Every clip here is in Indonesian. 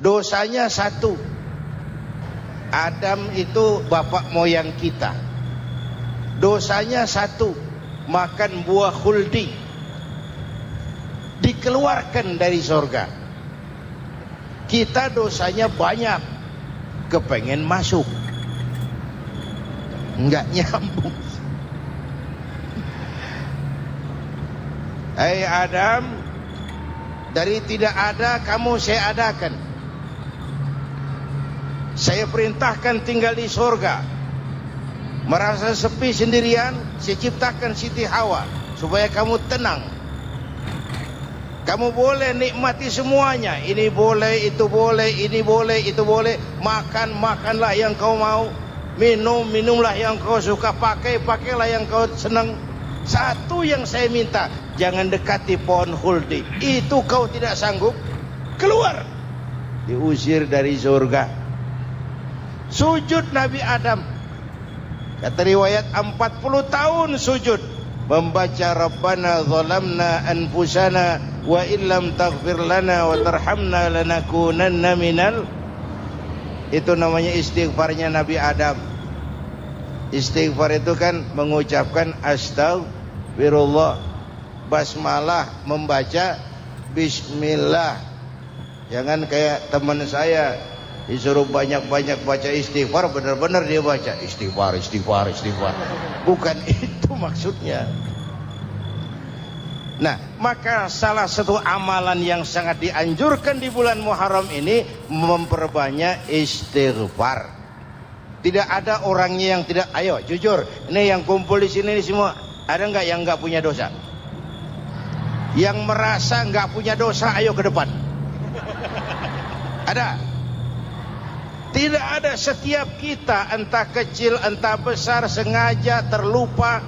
Dosanya satu. Adam itu bapak moyang kita. Dosanya satu, makan buah khuldi, dikeluarkan dari surga. Kita dosanya banyak, kepengen masuk, enggak nyambung. Hai Adam, dari tidak ada kamu saya adakan. Saya perintahkan tinggal di surga. Merasa sepi sendirian, saya ciptakan Siti Hawa supaya kamu tenang. Kamu boleh nikmati semuanya. Ini boleh, itu boleh, ini boleh, itu boleh. Makan, makanlah yang kau mau. Minum, minumlah yang kau suka. Pakai, pakailah yang kau senang. Satu yang saya minta, jangan dekati pohon khuldi. Itu kau tidak sanggup, keluar. Diusir dari surga. Sujud Nabi Adam, kata riwayat 40 tahun sujud, membaca Rabbana zalamna anfusana wa illam taghfir lana wa tarhamna lanakunanna minal. Itu namanya istighfarnya Nabi Adam. Istighfar itu kan mengucapkan astagfirullah, basmalah, membaca bismillah. Jangan kayak teman saya disuruh banyak-banyak baca istighfar, benar-benar dia baca istighfar, istighfar, istighfar. Bukan itu maksudnya. Nah, maka salah satu amalan yang sangat dianjurkan di bulan Muharram ini memperbanyak istighfar. Tidak ada orangnya yang tidak. Ayo jujur, ini yang kumpul di sini semua, ada nggak yang nggak punya dosa? Yang merasa nggak punya dosa, ayo ke depan. Ada? Tidak ada. Setiap kita, entah kecil entah besar, sengaja, terlupa,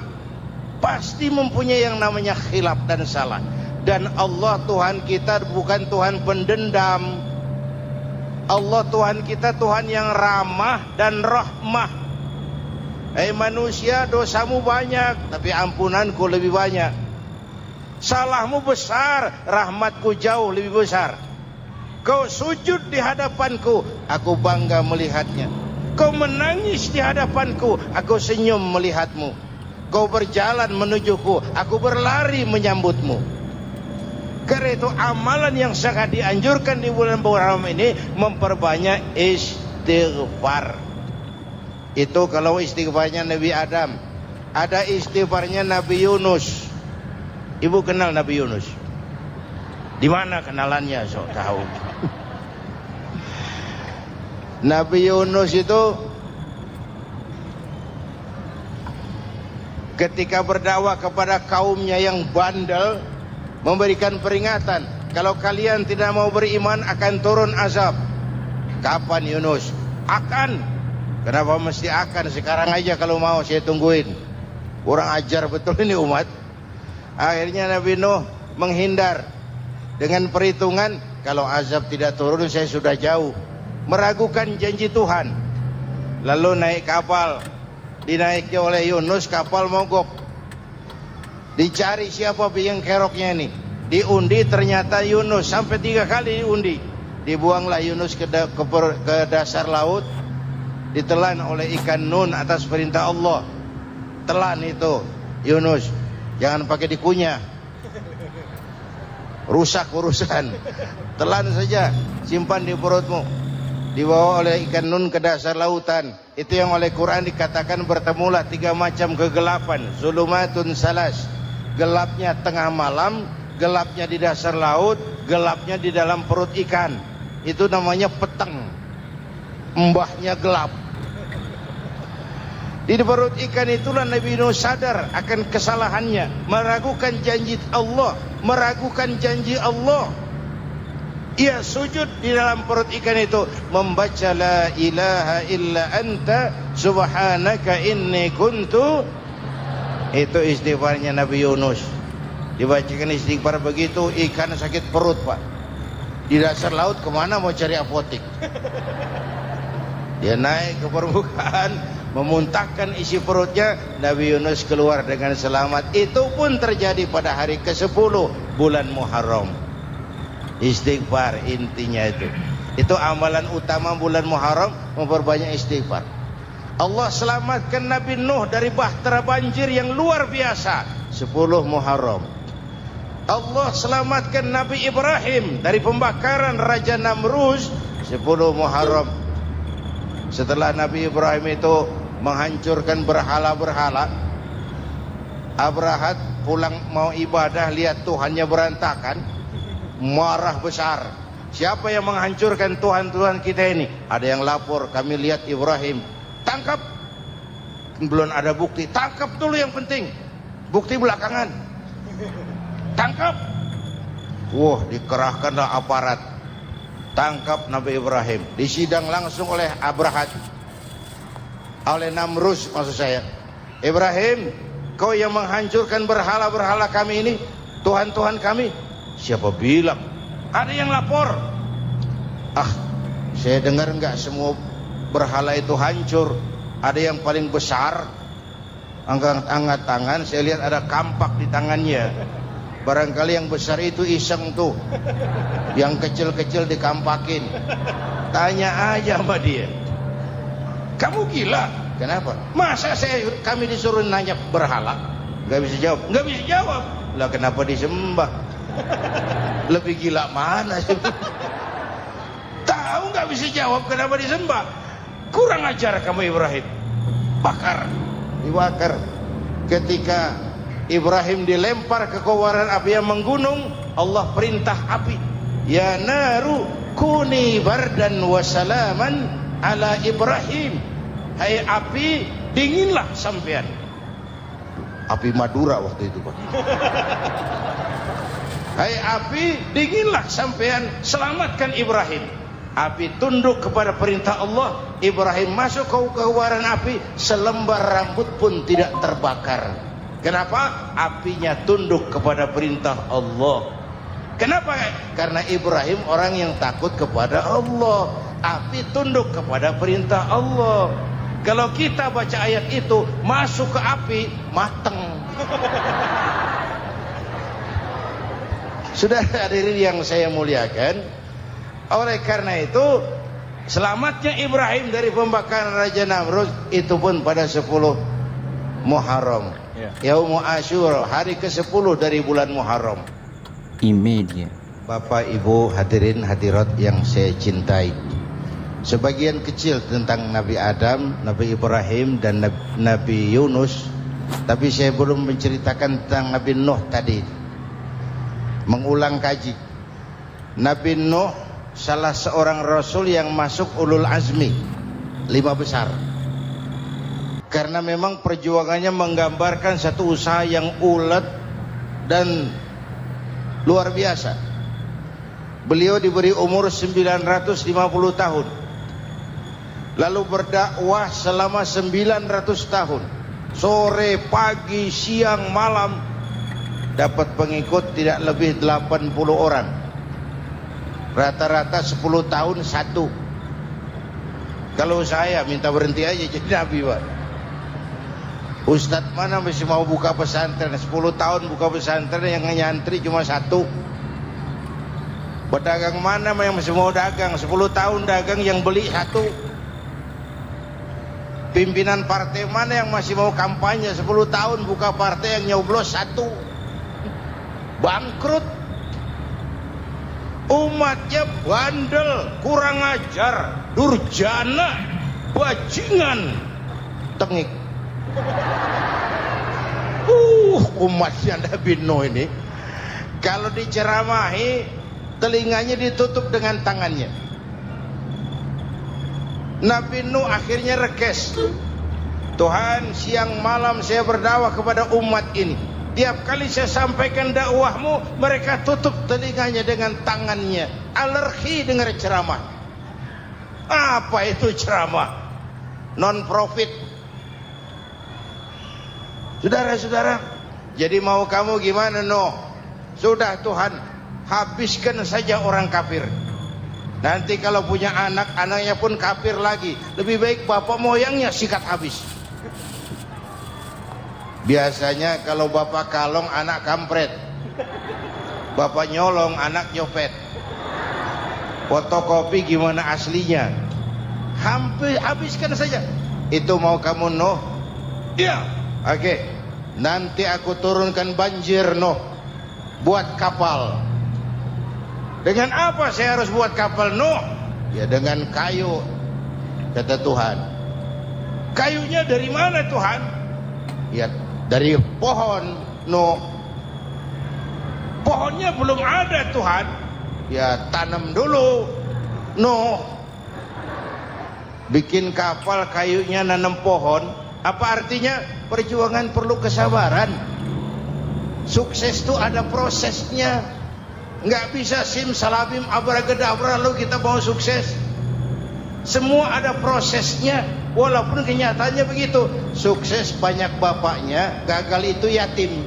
pasti mempunyai yang namanya khilaf dan salah. Dan Allah Tuhan kita bukan Tuhan pendendam. Allah Tuhan kita Tuhan yang ramah dan rahmah. Hei manusia, dosamu banyak, tapi ampunanku lebih banyak. Salahmu besar, rahmatku jauh lebih besar. Kau sujud di hadapanku, aku bangga melihatnya. Kau menangis di hadapanku, aku senyum melihatmu. Kau berjalan menujuku, aku berlari menyambutmu. Karena itu amalan yang sangat dianjurkan di bulan Muharram ini memperbanyak istighfar. Itu kalau istighfarnya Nabi Adam. Ada istighfarnya Nabi Yunus. Ibu kenal Nabi Yunus? Di mana kenalannya? Sok tahu. Nabi Yunus itu ketika berdakwah kepada kaumnya yang bandel, memberikan peringatan, kalau kalian tidak mau beriman akan turun azab. Kapan Yunus? Akan. Kenapa mesti akan? Sekarang aja kalau mau, saya tungguin. Kurang ajar betul ini umat. Akhirnya Nabi Nuh menghindar dengan perhitungan, kalau azab tidak turun saya sudah jauh. Meragukan janji Tuhan. Lalu naik kapal, dinaiki oleh Yunus, kapal mogok. Dicari siapa biang keroknya ini. Diundi, ternyata Yunus. Sampai 3 kali diundi. Dibuanglah Yunus ke dasar laut. Ditelan oleh ikan nun atas perintah Allah. Telan itu Yunus. Jangan pakai dikunyah, rusak urusan. Telan saja, simpan di perutmu. Dibawa oleh ikan nun ke dasar lautan. Itu yang oleh Quran dikatakan bertemulah 3 macam kegelapan. Zulumatun salas. Gelapnya tengah malam, gelapnya di dasar laut, gelapnya di dalam perut ikan. Itu namanya petang. Mbahnya gelap. Di perut ikan itulah Nabi Nuh sadar akan kesalahannya, meragukan janji Allah, meragukan janji Allah. Ia sujud di dalam perut ikan itu, membaca la ilaha illa anta subhanaka inni kuntu. Itu istighfarnya Nabi Yunus. Dibacakan istighfar begitu, ikan sakit perut pak. Di dasar laut kemana mau cari apotik? Dia naik ke permukaan, memuntahkan isi perutnya. Nabi Yunus keluar dengan selamat. Itu pun terjadi pada hari ke-10 bulan Muharram. Istighfar intinya itu. Itu amalan utama bulan Muharram, memperbanyak istighfar. Allah selamatkan Nabi Nuh dari bahtera banjir yang luar biasa, 10 Muharram. Allah selamatkan Nabi Ibrahim dari pembakaran Raja Namrus, 10 Muharram. Setelah Nabi Ibrahim itu menghancurkan berhala-berhala, Abrahat pulang mau ibadah, lihat Tuhannya berantakan, marah besar. Siapa yang menghancurkan Tuhan-Tuhan kita ini? Ada yang lapor, kami lihat Ibrahim. Tangkap. Belum ada bukti, tangkap dulu yang penting. Bukti belakangan. Tangkap. Wah, dikerahkanlah aparat. Tangkap Nabi Ibrahim. Disidang langsung oleh Abrahat. Oleh Namrus maksud saya. Ibrahim, kau yang menghancurkan berhala-berhala kami ini, Tuhan-Tuhan kami. Siapa bilang? Ada yang lapor. Saya dengar enggak semua berhala itu hancur. Ada yang paling besar, angkat tangan, saya lihat ada kampak di tangannya. Barangkali yang besar itu iseng tuh, yang kecil-kecil dikampakin. Tanya aja sama dia, kamu gila? Kenapa? Masa kami disuruh nanya berhala? Gak bisa jawab. Gak bisa jawab. Lah kenapa disembah? Lebih gila mana sih? Tahu nggak bisa jawab kenapa disembah? Kurang ajar kamu Ibrahim. Bakar, dibakar. Ketika Ibrahim dilempar ke kobaran api yang menggunung, Allah perintah api, ya naru kuni bardan wa salaman ala Ibrahim. Hai api, dinginlah sampean. Api Madura waktu itu, Pak. Hai api, dinginlah sampean, selamatkan Ibrahim. Api tunduk kepada perintah Allah. Ibrahim masuk ke kobaran api, selembar rambut pun tidak terbakar. Kenapa? Apinya tunduk kepada perintah Allah. Kenapa? Karena Ibrahim orang yang takut kepada Allah. Api tunduk kepada perintah Allah. Kalau kita baca ayat itu, masuk ke api, mateng. Sudah hadirin yang saya muliakan, oleh karena itu selamatnya Ibrahim dari pembakaran Raja Namrud itu pun pada 10 Muharram, Yaum Asyura, hari ke-10 dari bulan Muharram. Imedia. Bapak Ibu hadirin hadirat yang saya cintai, sebagian kecil tentang Nabi Adam, Nabi Ibrahim dan Nabi Yunus, tapi saya belum menceritakan tentang Nabi Nuh tadi. Mengulang kaji. Nabi Nuh salah seorang rasul yang masuk ulul azmi, 5 besar. Karena memang perjuangannya menggambarkan satu usaha yang ulet dan luar biasa. Beliau diberi umur 950 tahun, lalu berdakwah selama 900 tahun, sore, pagi, siang, malam. Dapat pengikut tidak lebih 80 orang. Rata-rata 10 tahun satu. Kalau saya minta berhenti aja jadi nabi, Pak. Ustadz mana masih mau buka pesantren? 10 tahun buka pesantren, yang nyantri cuma satu. Pedagang mana yang masih mau dagang? 10 tahun dagang, yang beli satu. Pimpinan partai mana yang masih mau kampanye? 10 tahun buka partai, yang nyoblos satu. Bangkrut. Umatnya bandel, kurang ajar, durjana, bajingan, tengik. Umatnya Nabi Nuh ini kalau diceramahi, telinganya ditutup dengan tangannya. Nabi Nuh akhirnya rekes. Tuhan, siang malam saya berdakwah kepada umat ini. Tiap kali saya sampaikan dakwahmu, mereka tutup telinganya dengan tangannya. Alergi dengar ceramah. Apa itu ceramah? Non profit. Saudara-saudara, jadi mau kamu gimana, Nuh? Sudah Tuhan, habiskan saja orang kafir. Nanti kalau punya anak, anaknya pun kafir lagi. Lebih baik bapak moyangnya sikat habis. Biasanya kalau bapak kalong, anak kampret. Bapak nyolong, anak nyopet. Fotokopi gimana aslinya? Hampir habiskan saja. Itu mau kamu Nuh? Iya. Oke. Nanti aku turunkan banjir Nuh. Buat kapal. Dengan apa saya harus buat kapal Nuh? Ya dengan kayu, kata Tuhan. Kayunya dari mana Tuhan? Ya dari pohon Nuh. Pohonnya belum ada Tuhan. Ya tanam dulu Nuh. Bikin kapal kayunya nanam pohon. Apa artinya? Perjuangan perlu kesabaran. Sukses itu ada prosesnya. Nggak bisa simsalabim abracadabra lalu kita mau sukses. Semua ada prosesnya. Walaupun kenyataannya begitu. Sukses banyak bapaknya, gagal itu yatim.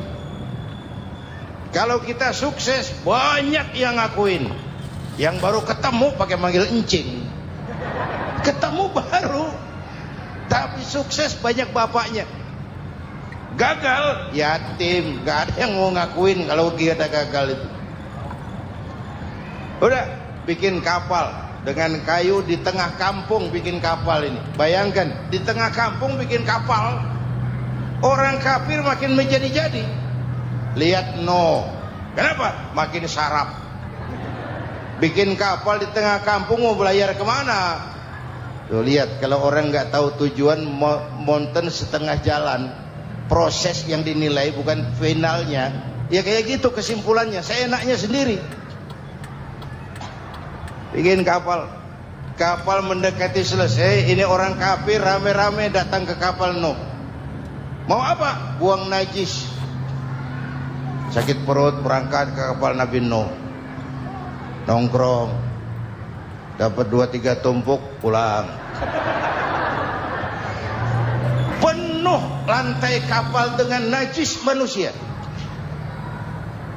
Kalau kita sukses banyak yang ngakuin. Yang baru ketemu pakai manggil encing. Ketemu baru. Tapi sukses banyak bapaknya. Gagal yatim, gak ada yang mau ngakuin kalau kita gagal itu. Udah bikin kapal dengan kayu di tengah kampung, bikin kapal ini. Bayangkan di tengah kampung bikin kapal. Orang kafir makin menjadi-jadi. Lihat Nuh. Kenapa? Makin sarap. Bikin kapal di tengah kampung mau belayar kemana? Tuh lihat, kalau orang nggak tahu tujuan, mountain setengah jalan. Proses yang dinilai bukan finalnya. Ya kayak gitu kesimpulannya. Saya enaknya sendiri. Bikin kapal. Kapal mendekati selesai. Ini orang kafir rame-rame datang ke kapal Nuh. Mau apa? Buang najis. Sakit perut berangkat ke kapal Nabi Nuh. Nongkrong. Dapat 2-3 tumpuk pulang. Penuh lantai kapal dengan najis manusia.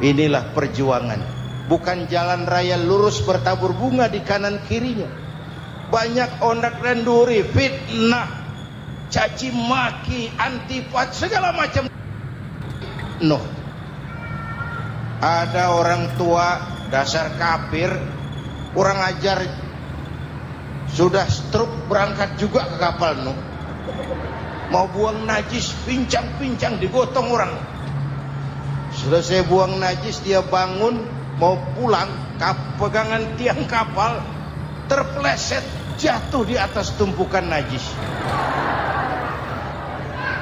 Inilah perjuangan. Bukan jalan raya lurus bertabur bunga di kanan kirinya. Banyak ondak dan duri, fitnah, caci maki, antipat, segala macam. Nuh. Ada orang tua dasar kafir, kurang ajar, sudah stroke berangkat juga ke kapal Nuh. Mau buang najis, pincang-pincang digotong orang. Selesai buang najis dia bangun mau pulang, pegangan tiang kapal terpeleset jatuh di atas tumpukan najis.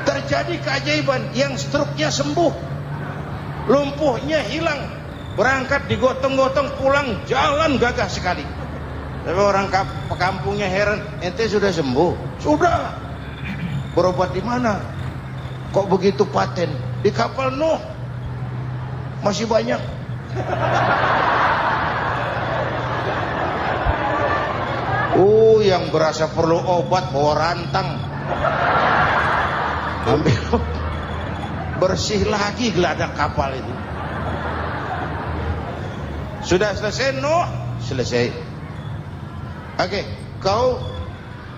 Terjadi keajaiban, yang stroke-nya sembuh. Lumpuhnya hilang, berangkat digotong-gotong pulang, jalan gagah sekali. Tapi orang kampungnya heran, ente sudah sembuh? Sudah. Berobat di mana? Kok begitu paten? Di kapal Nuh. Masih banyak. Yang berasa perlu obat bawa rantang. Ambil. Bersih lagi geladak kapal itu. Sudah selesai Nuh? Selesai. Oke, kau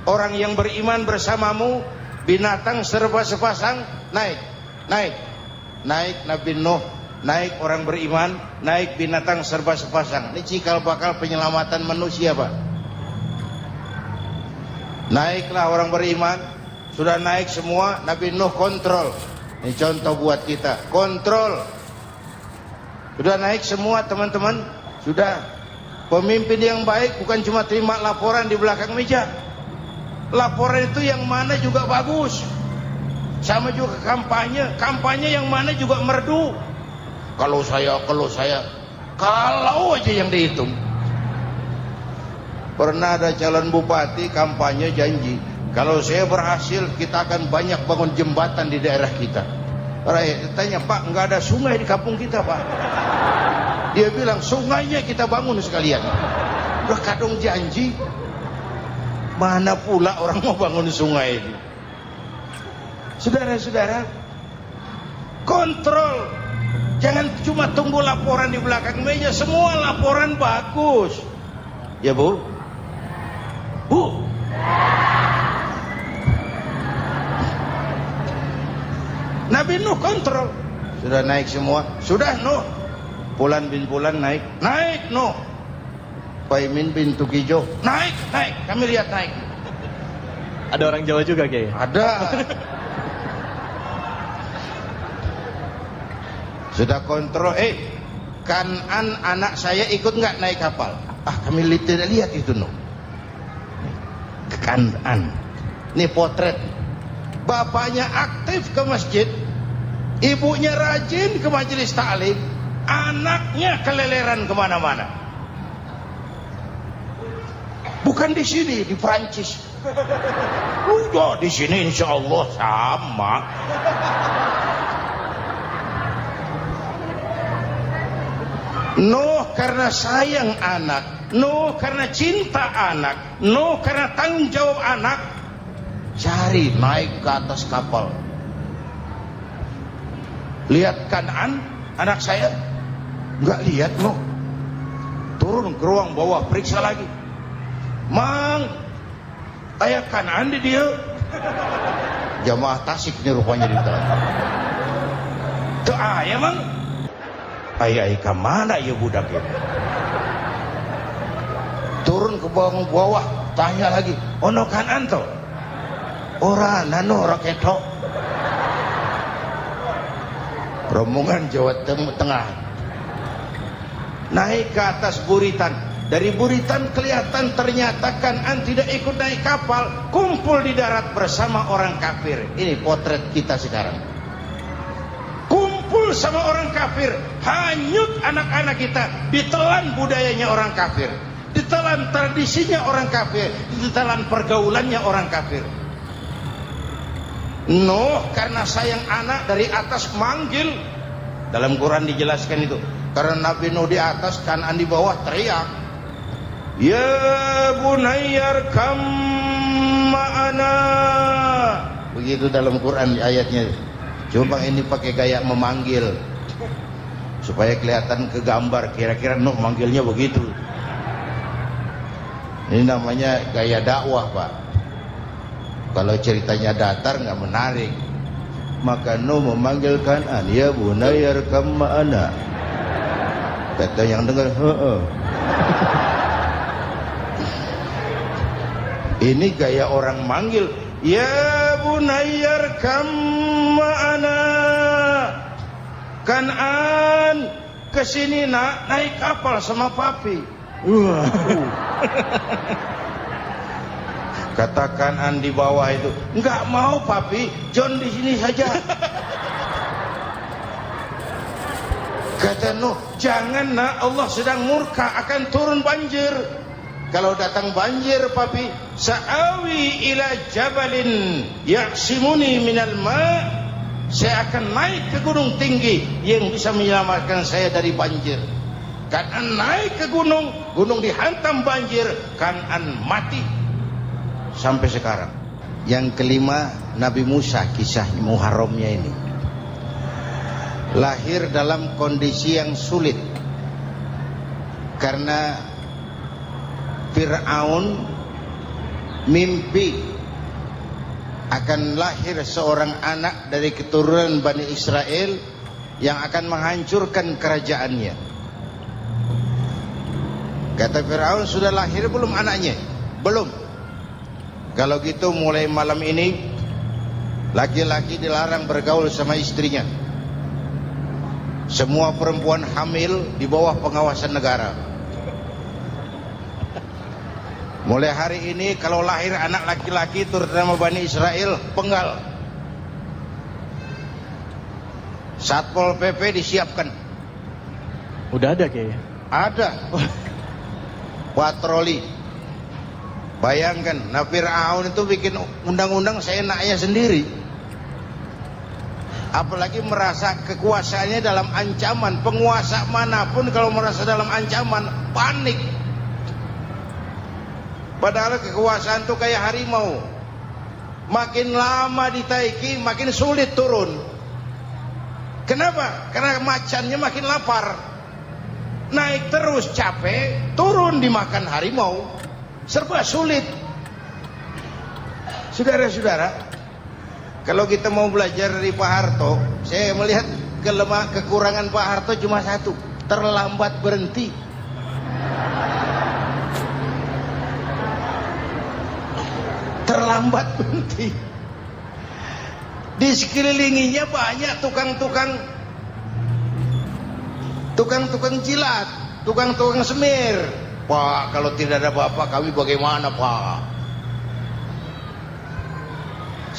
orang yang beriman bersamamu, binatang serba sepasang, naik. Naik Nabi Nuh, naik orang beriman, naik binatang serba sepasang. Ini cikal bakal penyelamatan manusia, Pak. Naiklah orang beriman, sudah naik semua, Nabi Nuh kontrol. Ini contoh buat kita, kontrol. Sudah naik semua teman-teman. Sudah. Pemimpin yang baik bukan cuma terima laporan di belakang meja. Laporan itu yang mana juga bagus. Sama juga kampanye. Kampanye yang mana juga merdu. Kalau saya. Kalau aja yang dihitung. Pernah ada calon bupati kampanye janji, kalau saya berhasil kita akan banyak bangun jembatan di daerah kita. Rakyat tanya, Pak, nggak ada sungai di kampung kita, Pak. Dia bilang, sungainya kita bangun sekalian. Udah kadung janji. Mana pula orang mau bangun sungai ini. Saudara-saudara, kontrol. Jangan cuma tunggu laporan di belakang meja. Semua laporan bagus. Ya Bu? Bu? Nabi Nuh kontrol. Sudah naik semua. Sudah Nuh. Bulan bin bulan naik. Naik Nuh. Paimin bintu Kijo. Naik, naik. Kami lihat naik. Ada orang Jawa juga Kiai. Ada. Sudah kontrol. Kanan anak saya ikut nggak naik kapal? Kami tidak lihat itu no. Kanan. Ini potret. Bapaknya aktif ke masjid, ibunya rajin ke majelis taklim, anaknya keleleran kemana-mana. Bukan di sini, di Prancis. Udah di sini insya Allah sama. No karena sayang anak, no karena cinta anak, no karena tanggung jawab anak, cari naik ke atas kapal. Lihat Kanan, anak saya, nggak lihat no. Turun ke ruang bawah, periksa lagi. Mang, ayah Kanan di dia. Jamaah Tasik nih rupanya di dalam. Tuh ayah mang. Ayah kemana ya budak ini? Turun ke bawah, tanya lagi. Ono Kanan toh? Ora nano raketo. Rombongan Jawa Tengah naik ke atas buritan. Dari buritan kelihatan ternyata Kanan tidak ikut naik kapal, kumpul di darat bersama orang kafir. Ini potret kita sekarang. Kumpul sama orang kafir, hanyut anak-anak kita, ditelan budayanya orang kafir, ditelan tradisinya orang kafir, ditelan pergaulannya orang kafir. Nuh karena sayang anak dari atas manggil. Dalam Quran dijelaskan itu. Karena Nabi Nuh di atas, Kanan di bawah, teriak, ya bunayyar kam ma'ana. Begitu dalam Quran ayatnya. Cuma ini pakai gaya memanggil supaya kelihatan ke gambar, kira-kira Nuh manggilnya begitu. Ini namanya gaya dakwah, Pak. Kalau ceritanya datar nggak menarik. Maka Nuh memanggil Kanan, ya bunayyar kam ma'ana. Kata yang dengar, heeh. Ini gaya orang manggil, ya bunayyar kam ma'ana. Kanan kesini nak, naik kapal sama papi. Kata Kanan di bawah itu, enggak mau papi, John di sini saja. Kata Nuh, jangan nak, Allah sedang murka, akan turun banjir. Kalau datang banjir papi, sa'awi ila jabalin ya'simuni minal ma'. Saya akan naik ke gunung tinggi yang bisa menyelamatkan saya dari banjir. Kanan naik ke gunung, gunung dihantam banjir, Kanan mati. Sampai sekarang. Yang kelima, Nabi Musa, kisah Muharramnya ini. Lahir dalam kondisi yang sulit. Karena Fir'aun mimpi akan lahir seorang anak dari keturunan Bani Israel yang akan menghancurkan kerajaannya. Kata Fir'aun, sudah lahir belum anaknya? Belum. Kalau gitu mulai malam ini laki-laki dilarang bergaul sama istrinya. Semua perempuan hamil di bawah pengawasan negara. Mulai hari ini kalau lahir anak laki-laki terutama Bani Israel, penggal. Satpol PP disiapkan. Udah ada Kiai? Ada. Patroli. Bayangkan, Fir'aun itu bikin undang-undang seenaknya sendiri. Apalagi merasa kekuasaannya dalam ancaman. Penguasa manapun kalau merasa dalam ancaman, panik. Padahal kekuasaan itu kayak harimau. Makin lama ditaiki, makin sulit turun. Kenapa? Karena macannya makin lapar. Naik terus capek, turun dimakan harimau. Serba sulit. Saudara-saudara, kalau kita mau belajar dari Pak Harto, saya melihat kekurangan Pak Harto cuma satu, terlambat berhenti. terlambat berhenti. Di sekelilinginya banyak tukang-tukang jilat, tukang-tukang semir. Pak, kalau tidak ada bapak kami bagaimana, Pak?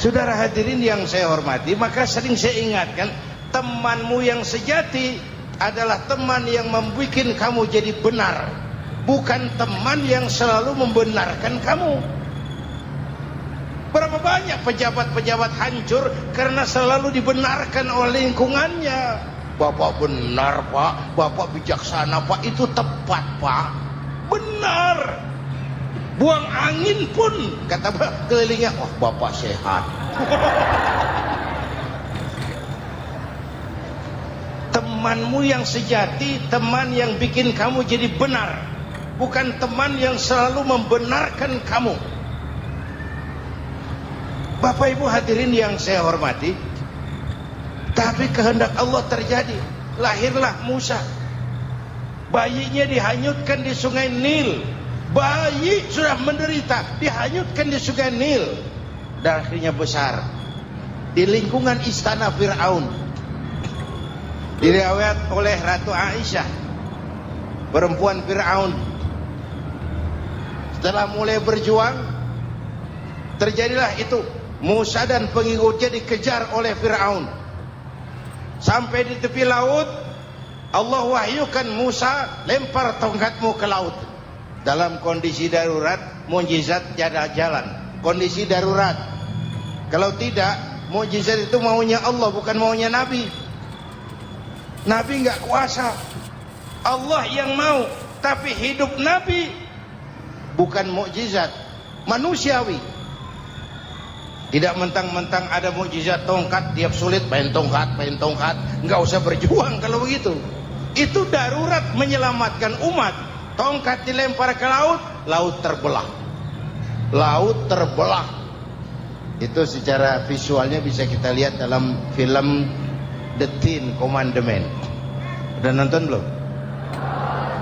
Saudara hadirin yang saya hormati, maka sering saya ingatkan, temanmu yang sejati adalah teman yang membuat kamu jadi benar, bukan teman yang selalu membenarkan kamu. Berapa banyak pejabat-pejabat hancur karena selalu dibenarkan oleh lingkungannya. Bapak benar, Pak. Bapak bijaksana, Pak. Itu tepat, Pak. Benar. Buang angin pun kata kelilingnya, wah bapak sehat. Temanmu yang sejati, teman yang bikin kamu jadi benar, bukan teman yang selalu membenarkan kamu. Bapak Ibu hadirin yang saya hormati, tapi kehendak Allah terjadi. Lahirlah Musa, bayinya dihanyutkan di sungai Nil. Bayi sudah menderita, dihanyutkan di sungai Nil, dan akhirnya besar di lingkungan istana Fir'aun. Diriwayat oleh Ratu Aisyah, perempuan Fir'aun, setelah mulai berjuang, terjadilah itu. Musa dan pengikutnya dikejar oleh Fir'aun. Sampai di tepi laut, Allah wahyukan Musa, lempar tongkatmu ke laut. Dalam kondisi darurat, mukjizat tiada jalan. Kondisi darurat. Kalau tidak, mukjizat itu maunya Allah, bukan maunya Nabi. Nabi nggak kuasa, Allah yang mau. Tapi hidup Nabi bukan mukjizat, manusiawi. Tidak mentang-mentang ada mukjizat tongkat, tiap sulit main tongkat. Nggak usah berjuang kalau begitu. Itu darurat menyelamatkan umat. Tongkat dilempar ke laut, laut terbelah. Laut terbelah. Itu secara visualnya bisa kita lihat dalam film The Ten Commandment. Udah nonton belum?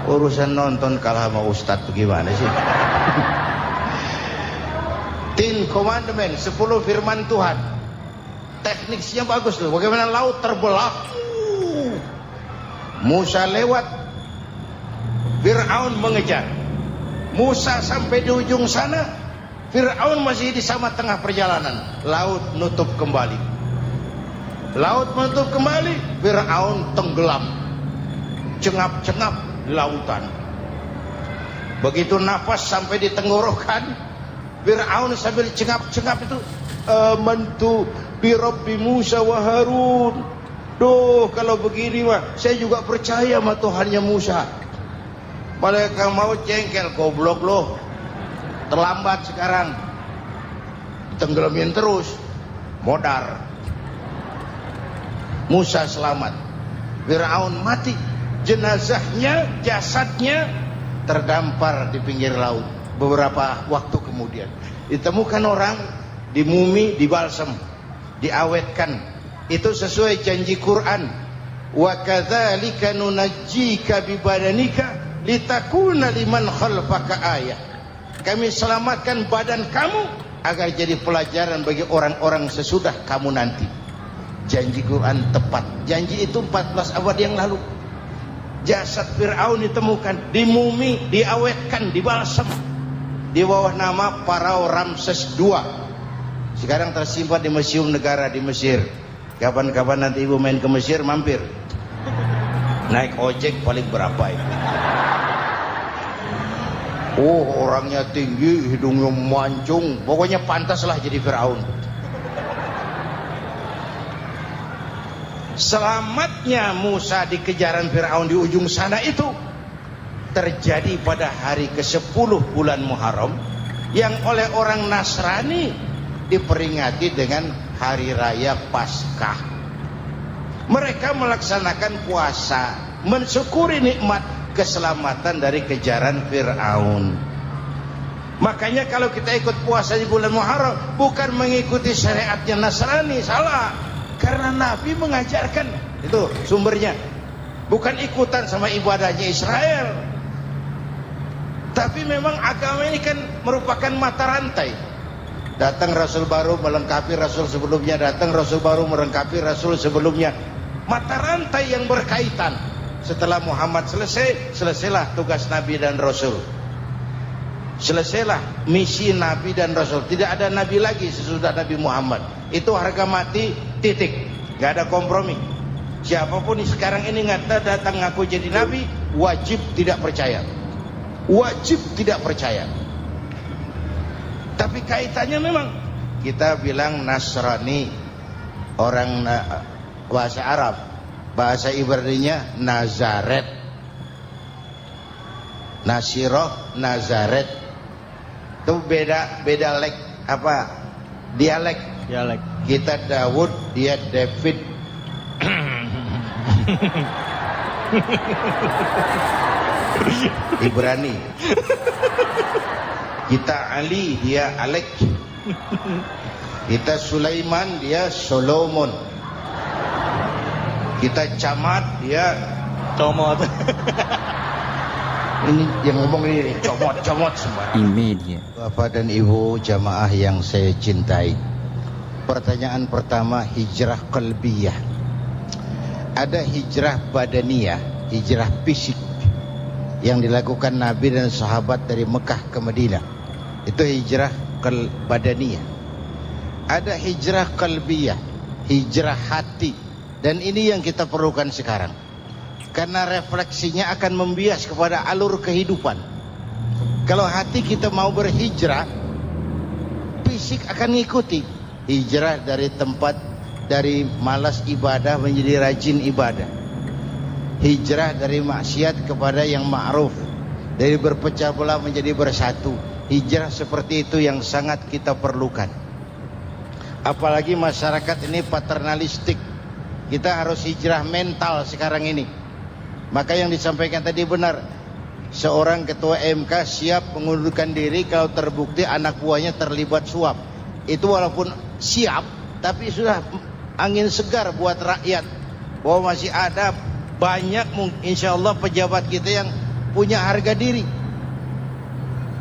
Urusan nonton kalah sama Ustadz gimana sih? Ten Commandment, 10 firman Tuhan. Tekniknya bagus loh. Bagaimana laut terbelah? Musa lewat, Fir'aun mengejar. Musa sampai di ujung sana, Fir'aun masih di sama tengah perjalanan. Laut nutup kembali. Laut menutup kembali, Fir'aun tenggelam, cengap-cengap di lautan. Begitu nafas sampai di tenggorokan, Fir'aun sambil cengap-cengap itu, amantu bi Rabbi Musa wa Harun. Duh, kalau begini mah saya juga percaya sama Tuhannya Musa. Malaikat maut jengkel, goblok loh, terlambat sekarang, tenggelamin terus, modar. Musa selamat, Fir'aun mati, jenazahnya, jasadnya terdampar di pinggir laut. Beberapa waktu kemudian ditemukan orang, dimumi, dibalsem, diawetkan. Itu sesuai janji Quran. Wa kadzalika nunajjika bi badanika litakuna liman khalfaka ayat. Kami selamatkan badan kamu agar jadi pelajaran bagi orang-orang sesudah kamu nanti. Janji Quran tepat. Janji itu 14 abad yang lalu. Jasad Fir'aun ditemukan, dimumi, diawetkan, dibalsem di bawah nama Pharao Ramses II. Sekarang tersimpan di Museum Negara di Mesir. Kapan-kapan nanti ibu main ke Mesir, mampir. Naik ojek paling berapa itu? Oh, orangnya tinggi, hidungnya mancung, pokoknya pantaslah jadi Fir'aun. Selamatnya Musa di kejaran Fir'aun di ujung sana itu terjadi pada hari ke-10 bulan Muharram, yang oleh orang Nasrani diperingati dengan hari raya Paskah. Mereka melaksanakan puasa, mensyukuri nikmat keselamatan dari kejaran Fir'aun. Makanya kalau kita ikut puasa di bulan Muharram, bukan mengikuti syariatnya Nasrani, salah. Karena Nabi mengajarkan, itu sumbernya, bukan ikutan sama ibadahnya Israel. Tapi memang agama ini kan merupakan mata rantai. Datang Rasul baru melengkapi Rasul sebelumnya, datang Rasul baru melengkapi Rasul sebelumnya. Mata rantai yang berkaitan. Setelah Muhammad selesai, selesailah tugas Nabi dan Rasul. Selesailah misi Nabi dan Rasul. Tidak ada Nabi lagi sesudah Nabi Muhammad. Itu harga mati, titik. Gak ada kompromi. Siapapun sekarang ini ngata datang ngaku jadi Nabi, wajib tidak percaya. Wajib tidak percaya. Tapi kaitannya memang kita bilang Nasrani, orang bahasa Arab, bahasa Ibraninya Nazaret, Nasiroh, Nazaret. Itu beda dialek. Kita Daud, dia David. Ibrani. Kita Ali, dia Alek. Kita Sulaiman, dia Solomon. Kita Camat, dia Comot. ini yang ngomong ini comot semua. Imedia. Bapak dan Ibu jamaah yang saya cintai, pertanyaan pertama, hijrah qalbiyah. Ada hijrah badaniyah, hijrah fisik yang dilakukan Nabi dan sahabat dari Mekah ke Madinah. Itu hijrah badaniyah. Ada hijrah qalbiyah, hijrah hati. Dan ini yang kita perlukan sekarang. Karena refleksinya akan membias kepada alur kehidupan. Kalau hati kita mau berhijrah, fisik akan mengikuti. Hijrah dari tempat, dari malas ibadah menjadi rajin ibadah. Hijrah dari maksiat kepada yang ma'ruf, dari berpecah belah menjadi bersatu. Hijrah seperti itu yang sangat kita perlukan. Apalagi masyarakat ini paternalistik. Kita harus hijrah mental sekarang ini. Maka yang disampaikan tadi benar. Seorang ketua MK siap mengundurkan diri kalau terbukti anak buahnya terlibat suap. Itu walaupun siap, tapi sudah angin segar buat rakyat. Bahwa masih ada banyak insya Allah pejabat kita yang punya harga diri.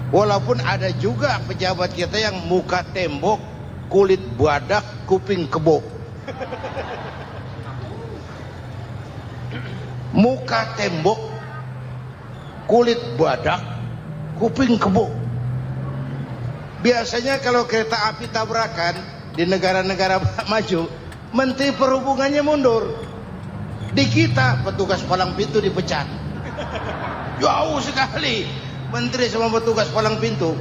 Walaupun ada juga pejabat kita yang muka tembok, kulit badak, kuping kebo. Muka tembok, kulit badak, kuping kebo. Biasanya kalau kereta api tabrakan di negara-negara maju, Menteri Perhubungannya mundur. Di kita petugas palang pintu dipecat. Jauh sekali. Menteri sama petugas palang pintu.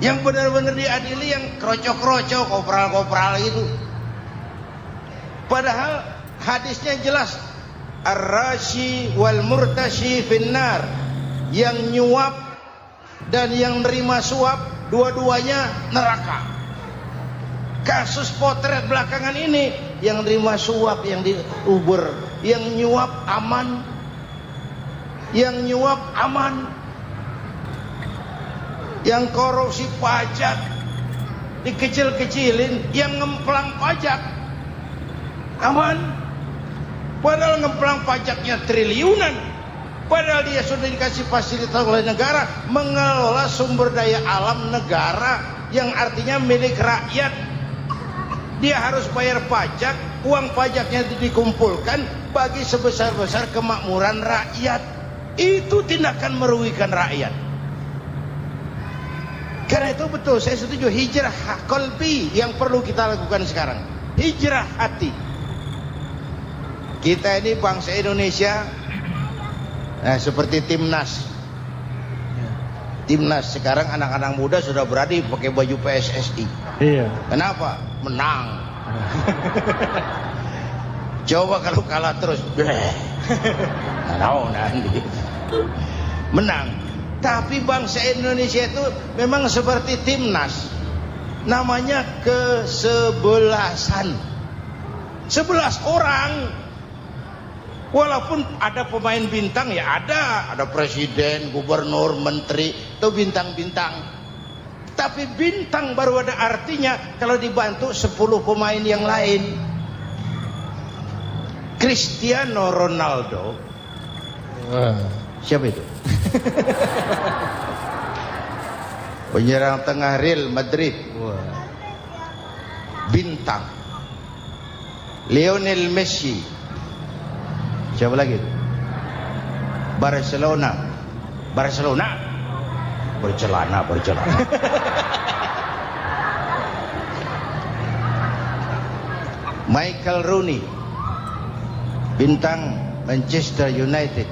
Yang benar-benar diadili yang krocok-krocok, kopral-kopral itu. Padahal hadisnya jelas. Ar-rashi wal murtashi finnar. Yang nyuap dan yang nerima suap, dua-duanya neraka. Kasus potret belakangan ini, yang nerima suap, yang diuber, yang nyuap aman. Yang nyuap aman, yang korupsi pajak dikecil-kecilin, yang ngemplang pajak aman. Padahal ngemplang pajaknya triliunan. Padahal dia sudah dikasih fasilitas oleh negara mengelola sumber daya alam negara yang artinya milik rakyat. Dia harus bayar pajak, uang pajaknya dikumpulkan bagi sebesar-besar kemakmuran rakyat. Itu tindakan merugikan rakyat. Karena itu betul, saya setuju hijrah qalbi yang perlu kita lakukan sekarang. Hijrah hati. Kita ini bangsa Indonesia, seperti timnas. Timnas sekarang anak-anak muda sudah berani pakai baju PSSI. Iya. Kenapa? Menang. Coba kalau kalah terus, nanti menang. Tapi bangsa Indonesia itu memang seperti timnas. Namanya kesebelasan. 11 orang. Walaupun ada pemain bintang ya ada presiden, gubernur, menteri, itu bintang-bintang. Tapi bintang baru ada artinya kalau dibantu 10 pemain yang lain. Cristiano Ronaldo. Siapa itu? Penyerang tengah Real Madrid, Wah. bintang. Lionel Messi. Siapa lagi? Barcelona. Bercelana. Michael Rooney, bintang Manchester United.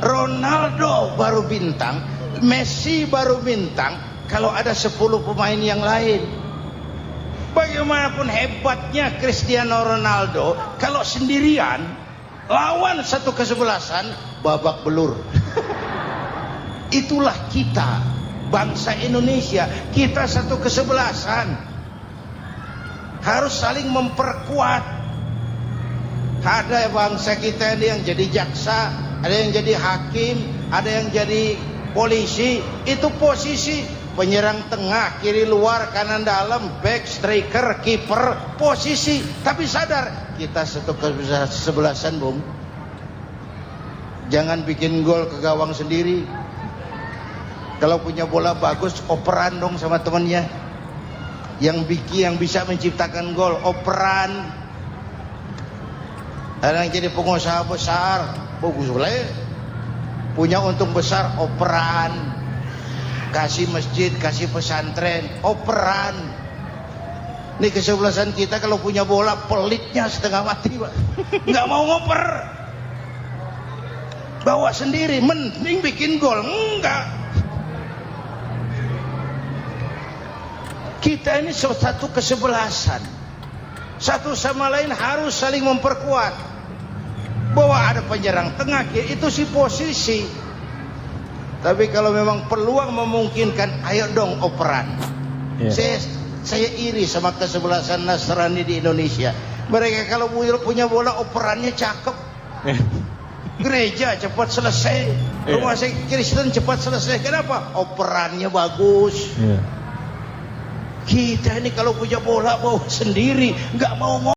Ronaldo baru bintang, Messi baru bintang kalau ada 10 pemain yang lain. Bagaimanapun hebatnya Cristiano Ronaldo, kalau sendirian lawan satu kesebelasan, babak belur. Itulah kita, bangsa Indonesia. Kita satu kesebelasan, harus saling memperkuat. Ada bangsa kita ini yang jadi jaksa, ada yang jadi hakim, ada yang jadi polisi. Itu posisi penyerang tengah, kiri luar, kanan dalam, back, striker, kiper, posisi. Tapi sadar, kita satu kesebelasan, Bung. Jangan bikin gol ke gawang sendiri. Kalau punya bola bagus, operan dong sama temannya. Yang bisa menciptakan gol, operan. Ada yang jadi pengusaha besar, bagus boleh. Punya untung besar, operan. Kasih masjid, kasih pesantren, operan. Ini kesebelasan kita kalau punya bola pelitnya setengah mati, Pak. Nggak mau ngoper. Bawa sendiri, mending bikin gol. Enggak. Kita ini satu kesebelasan. Satu sama lain harus saling memperkuat. Bahwa ada penyerang tengah, itu sih posisi. Tapi kalau memang peluang memungkinkan, ayo dong operan. Saya iri sama kesebelasan Nasrani di Indonesia. Mereka kalau punya bola, operannya cakep. Gereja cepat selesai, rumah sakit Kristen cepat selesai. Kenapa? Operannya bagus. Kita ini kalau punya bola bawa sendiri, nggak mau